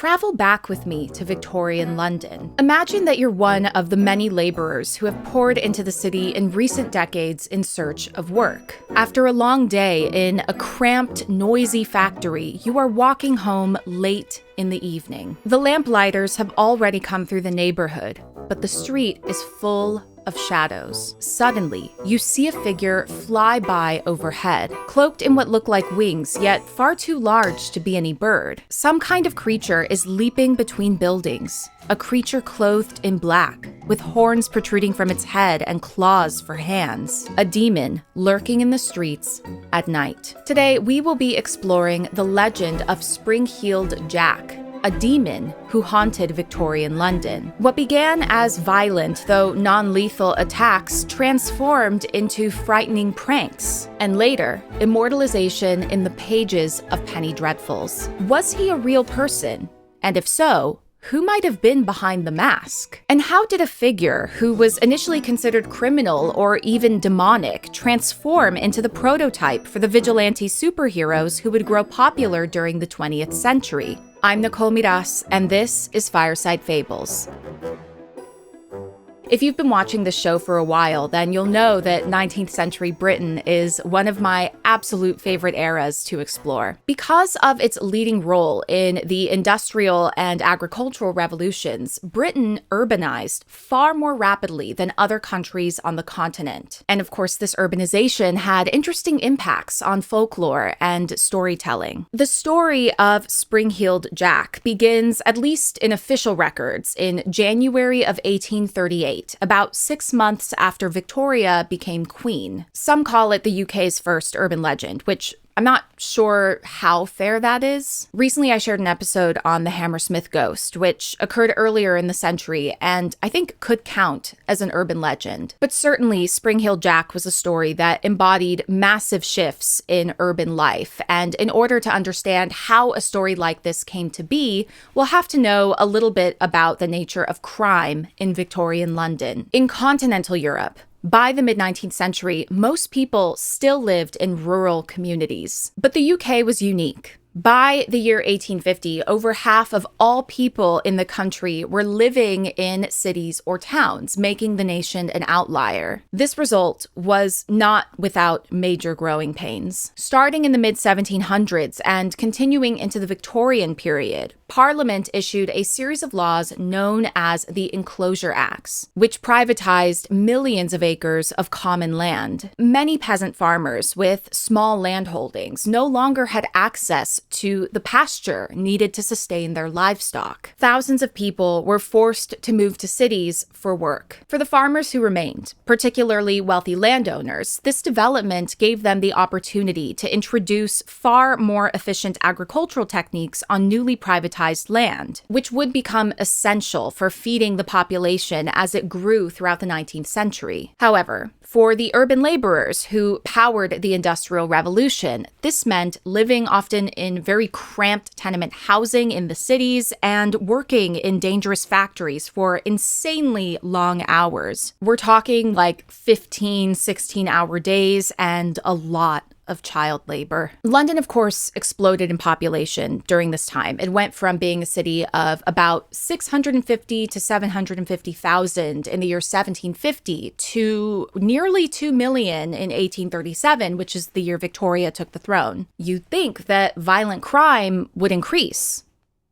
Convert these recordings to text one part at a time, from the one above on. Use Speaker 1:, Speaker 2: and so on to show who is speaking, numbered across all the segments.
Speaker 1: Travel back with me to Victorian London. Imagine that you're one of the many laborers who have poured into the city in recent decades in search of work. After a long day in a cramped, noisy factory, you are walking home late in the evening. The lamplighters have already come through the neighborhood, but the street is full of shadows. Suddenly, you see a figure fly by overhead, cloaked in what look like wings, yet far too large to be any bird. Some kind of creature is leaping between buildings, a creature clothed in black, with horns protruding from its head and claws for hands. A demon lurking in the streets at night. Today, we will be exploring the legend of Spring-Heeled Jack, a demon who haunted Victorian London. What began as violent, though non-lethal attacks transformed into frightening pranks, and later, immortalization in the pages of penny dreadfuls. Was he a real person? And if so, who might have been behind the mask? And how did a figure who was initially considered criminal or even demonic transform into the prototype for the vigilante superheroes who would grow popular during the 20th century? I'm Nicole Miras, and this is Fireside Fables. If you've been watching this show for a while, then you'll know that 19th century Britain is one of my absolute favorite eras to explore. Because of its leading role in the industrial and agricultural revolutions, Britain urbanized far more rapidly than other countries on the continent. And of course, this urbanization had interesting impacts on folklore and storytelling. The story of Spring-Heeled Jack begins, at least in official records, in January of 1838. About 6 months after Victoria became queen. Some call it the UK's first urban legend, which I'm not sure how fair that is. Recently, I shared an episode on the Hammersmith ghost, which occurred earlier in the century and I think could count as an urban legend. But certainly, Spring-Heeled Jack was a story that embodied massive shifts in urban life. And in order to understand how a story like this came to be, we'll have to know a little bit about the nature of crime in Victorian London. In continental Europe, by the mid-19th century, most people still lived in rural communities. But the UK was unique. By the year 1850, over half of all people in the country were living in cities or towns, making the nation an outlier. This result was not without major growing pains. Starting in the mid-1700s and continuing into the Victorian period, Parliament issued a series of laws known as the Enclosure Acts, which privatized millions of acres of common land. Many peasant farmers with small landholdings no longer had access to the pasture needed to sustain their livestock. Thousands of people were forced to move to cities for work. For the farmers who remained, particularly wealthy landowners, this development gave them the opportunity to introduce far more efficient agricultural techniques on newly privatized land, which would become essential for feeding the population as it grew throughout the 19th century. However, for the urban laborers who powered the Industrial Revolution, this meant living often in very cramped tenement housing in the cities and working in dangerous factories for insanely long hours. We're talking like 15, 16-hour days and a lot of child labor. London, of course, exploded in population during this time. It went from being a city of about 650 to 750,000 in the year 1750 to nearly 2 million in 1837, which is the year Victoria took the throne. You'd think that violent crime would increase,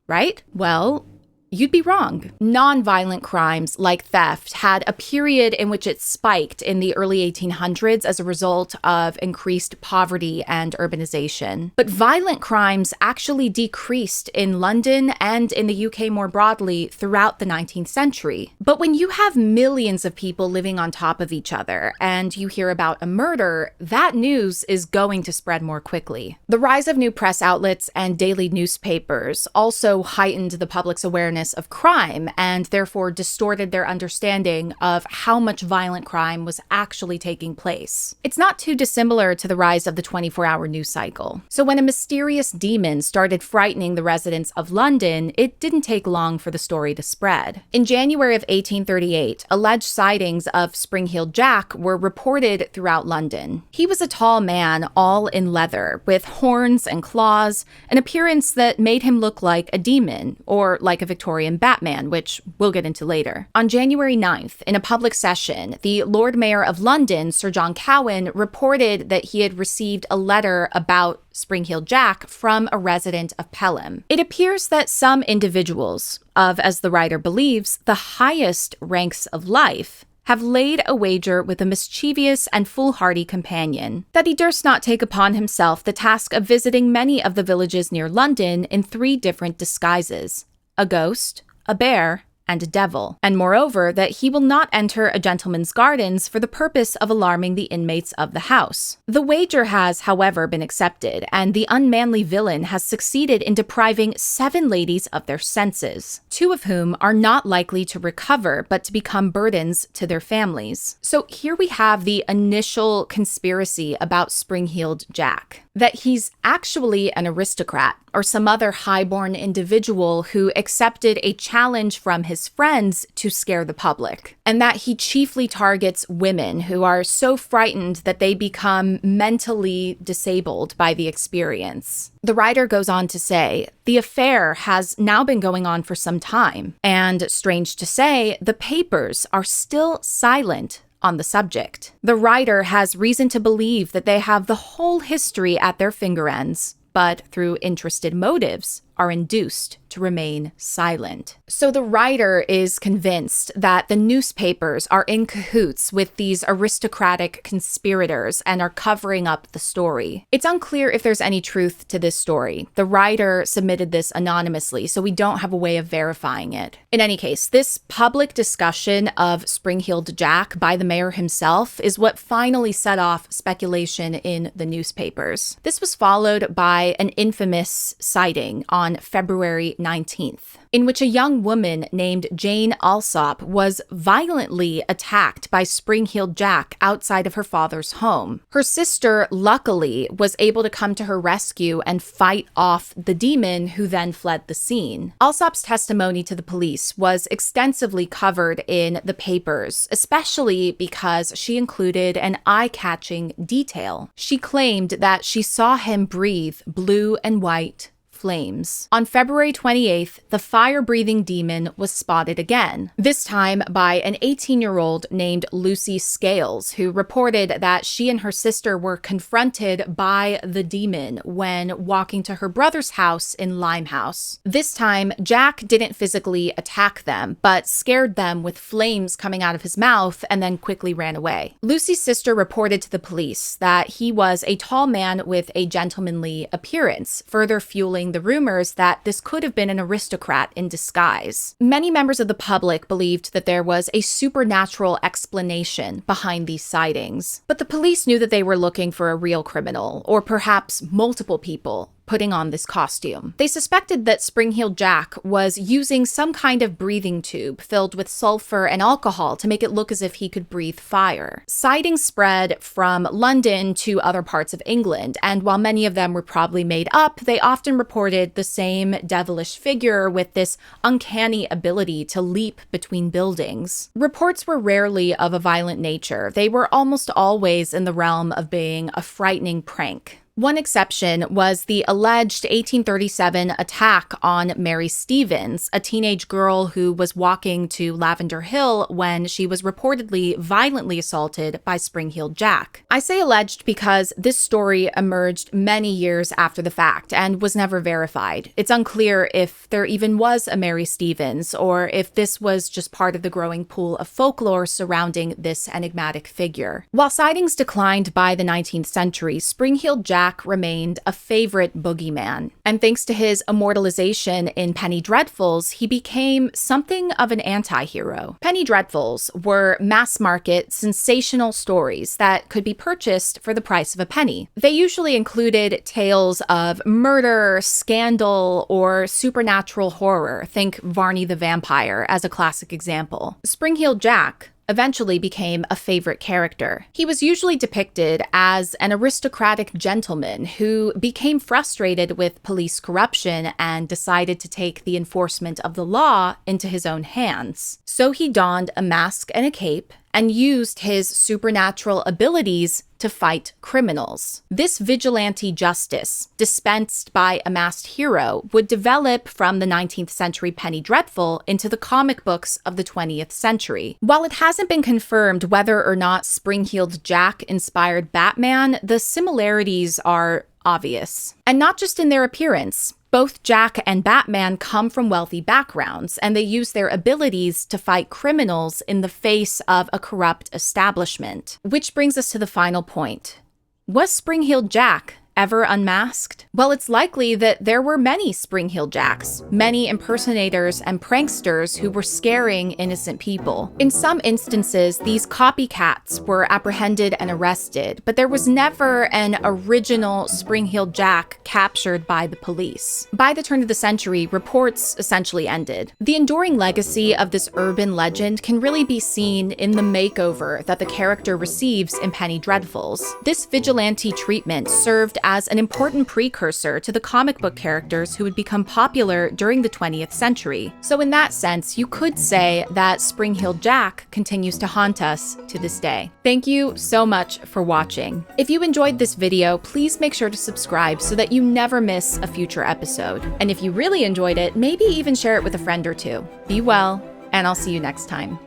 Speaker 1: right? Well, you'd be wrong. Non-violent crimes like theft had a period in which it spiked in the early 1800s as a result of increased poverty and urbanization. But violent crimes actually decreased in London and in the UK more broadly throughout the 19th century. But when you have millions of people living on top of each other and you hear about a murder, that news is going to spread more quickly. The rise of new press outlets and daily newspapers also heightened the public's awareness awareness of crime and therefore distorted their understanding of how much violent crime was actually taking place. It's not too dissimilar to the rise of the 24-hour news cycle. So when a mysterious demon started frightening the residents of London, it didn't take long for the story to spread. In January of 1838, alleged sightings of Spring-Heeled Jack were reported throughout London. He was a tall man, all in leather, with horns and claws, an appearance that made him look like a demon, or like a Victorian Batman, which we'll get into later. On January 9th, in a public session, the Lord Mayor of London, Sir John Cowan, reported that he had received a letter about Spring-Heeled Jack from a resident of Pelham. It appears that some individuals of, as the writer believes, the highest ranks of life have laid a wager with a mischievous and foolhardy companion, that he durst not take upon himself the task of visiting many of the villages near London in 3 different disguises: a ghost, a bear, and a devil, and moreover that he will not enter a gentleman's gardens for the purpose of alarming the inmates of the house. The wager has, however, been accepted, and the unmanly villain has succeeded in depriving 7 ladies of their senses, 2 of whom are not likely to recover but to become burdens to their families. So here we have the initial conspiracy about Spring-Heeled Jack, that he's actually an aristocrat or some other highborn individual who accepted a challenge from his friends to scare the public, and that he chiefly targets women who are so frightened that they become mentally disabled by the experience. The writer goes on to say, the affair has now been going on for some time, and strange to say, the papers are still silent on the subject. The writer has reason to believe that they have the whole history at their finger ends, but through interested motives are induced to remain silent. So the writer is convinced that the newspapers are in cahoots with these aristocratic conspirators and are covering up the story. It's unclear if there's any truth to this story. The writer submitted this anonymously, so we don't have a way of verifying it. In any case, this public discussion of Spring-Heeled Jack by the mayor himself is what finally set off speculation in the newspapers. This was followed by an infamous sighting on February 19th, in which a young woman named Jane Alsop was violently attacked by Spring-Heeled Jack outside of her father's home. Her sister, luckily, was able to come to her rescue and fight off the demon, who then fled the scene. Alsop's testimony to the police was extensively covered in the papers, especially because she included an eye-catching detail. She claimed that she saw him breathe blue and white flames. On February 28th, the fire-breathing demon was spotted again, this time by an 18-year-old named Lucy Scales, who reported that she and her sister were confronted by the demon when walking to her brother's house in Limehouse. This time, Jack didn't physically attack them, but scared them with flames coming out of his mouth and then quickly ran away. Lucy's sister reported to the police that he was a tall man with a gentlemanly appearance, further fueling the rumors that this could have been an aristocrat in disguise. Many members of the public believed that there was a supernatural explanation behind these sightings, but the police knew that they were looking for a real criminal, or perhaps multiple people putting on this costume. They suspected that Spring-Heeled Jack was using some kind of breathing tube filled with sulfur and alcohol to make it look as if he could breathe fire. Sightings spread from London to other parts of England, and while many of them were probably made up, they often reported the same devilish figure with this uncanny ability to leap between buildings. Reports were rarely of a violent nature. They were almost always in the realm of being a frightening prank. One exception was the alleged 1837 attack on Mary Stevens, a teenage girl who was walking to Lavender Hill when she was reportedly violently assaulted by Spring-Heeled Jack. I say alleged because this story emerged many years after the fact and was never verified. It's unclear if there even was a Mary Stevens, or if this was just part of the growing pool of folklore surrounding this enigmatic figure. While sightings declined by the 19th century, Spring-Heeled Jack Jack remained a favorite boogeyman. And thanks to his immortalization in Penny Dreadfuls, he became something of an anti-hero. Penny Dreadfuls were mass-market, sensational stories that could be purchased for the price of a penny. They usually included tales of murder, scandal, or supernatural horror. Think Varney the Vampire as a classic example. Spring-Heeled Jack eventually became a favorite character. He was usually depicted as an aristocratic gentleman who became frustrated with police corruption and decided to take the enforcement of the law into his own hands. So he donned a mask and a cape and used his supernatural abilities to fight criminals. This vigilante justice, dispensed by a masked hero, would develop from the 19th century Penny Dreadful into the comic books of the 20th century. While it hasn't been confirmed whether or not Spring-Heeled Jack inspired Batman, the similarities are obvious. And not just in their appearance. Both Jack and Batman come from wealthy backgrounds, and they use their abilities to fight criminals in the face of a corrupt establishment. Which brings us to the final point. Was Spring-Heeled Jack ever unmasked? Well, it's likely that there were many Spring-Heeled Jacks, many impersonators and pranksters who were scaring innocent people. In some instances, these copycats were apprehended and arrested, but there was never an original Spring-Heeled Jack captured by the police. By the turn of the century, reports essentially ended. The enduring legacy of this urban legend can really be seen in the makeover that the character receives in Penny Dreadfuls. This vigilante treatment served as an important precursor to the comic book characters who would become popular during the 20th century. So in that sense, you could say that Spring-Heeled Jack continues to haunt us to this day. Thank you so much for watching. If you enjoyed this video, please make sure to subscribe so that you never miss a future episode. And if you really enjoyed it, maybe even share it with a friend or two. Be well, and I'll see you next time.